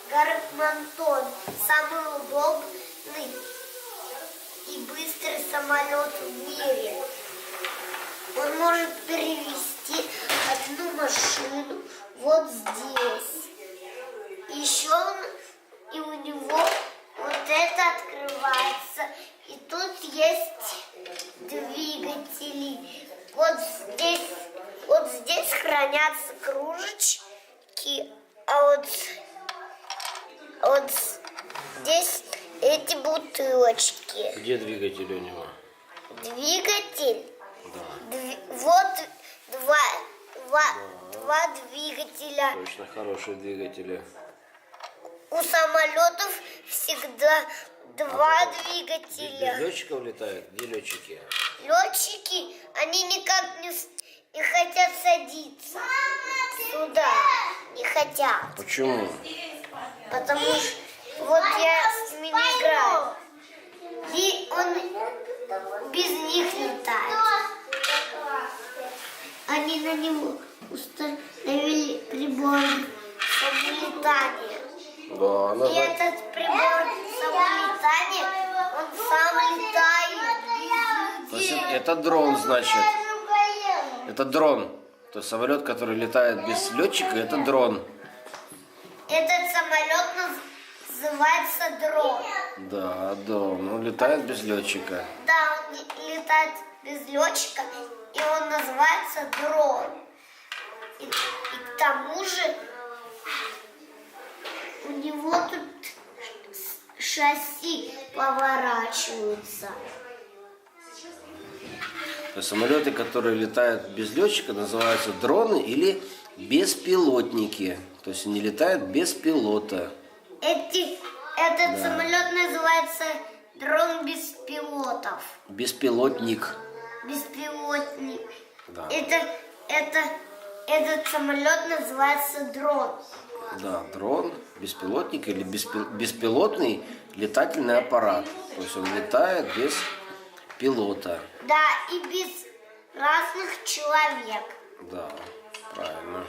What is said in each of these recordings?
Гармантон самый удобный и быстрый самолет в мире. Он может перевести одну машину вот здесь. Еще и у него вот это открывается. И тут есть двигатели. Вот здесь хранятся кружечки, а вот здесь эти бутылочки. Где двигатель у него? Двигатель? Да. Вот два двигателя. Точно, хорошие двигатели. У самолетов всегда два двигателя. Без летчиков летают? Где летчики? Летчики, они никак не хотят садиться сюда. Не хотят. Почему? Потому что вот я с ними играю. И он без них летает. Они на него установили прибор самолетания. Да, И этот прибор самолетания, он сам летает без людей. Это дрон, значит. Это дрон. То есть самолет, который летает без летчика, это дрон. Этот самолет называется дрон. Да, дрон. Он летает без летчика. Да, он летает без летчика, и он называется дрон. И к тому же у него тут шасси поворачиваются. То есть самолеты, которые летают без летчика, называются дроны или беспилотники. То есть они летают без пилота. Этот самолет называется дрон без пилотов. Беспилотник. Беспилотник. Да. Этот самолет называется дрон. Да, дрон, беспилотник или беспилотный летательный аппарат. То есть он летает без пилота. Да, и без разных человек. Да, правильно.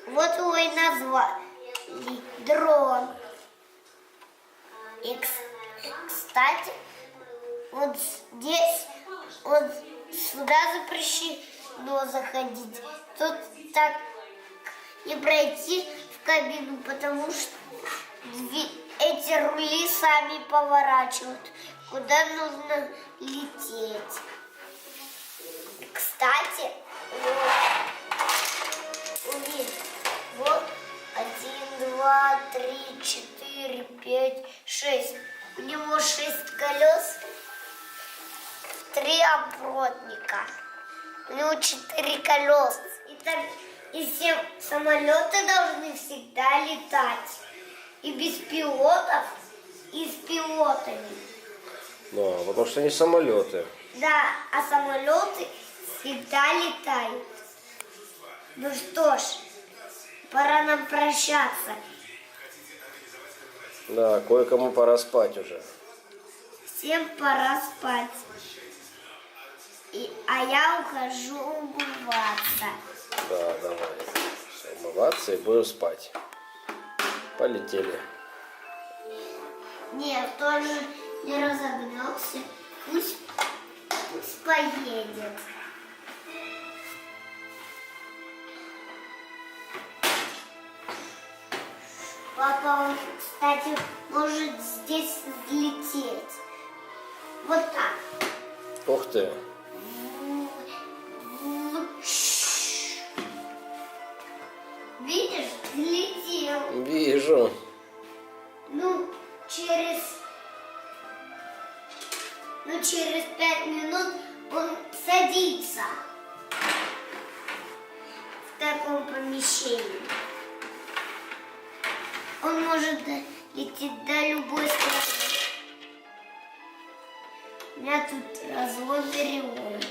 Вот его и назвали дрон. И, кстати, вот здесь, вот сюда запрещено заходить. Тут так не пройти в кабину, потому что эти рули сами поворачивают, куда нужно лететь. Кстати, вот 1, 2, 3, 4, 5, 6. У него 6 колес, 3 оборотника. У него 4 колеса. И все самолеты должны всегда летать. И без пилотов, и с пилотами. Да, потому что они самолеты. Да, а самолеты всегда летают. Ну что ж, пора нам прощаться. Да, кое-кому пора спать уже. Всем пора спать. А я ухожу умываться. Да, давай. Все, умываться и будем спать. Полетели. Нет, тоже не разогнался. Пусть поедет. Папа, он, кстати, может здесь взлететь. Вот так. Ух ты. Видишь, взлетел. Вижу. Ну, через 5 минут он садится в таком помещении. Он может лететь до любой страны. У меня тут разлом миллион.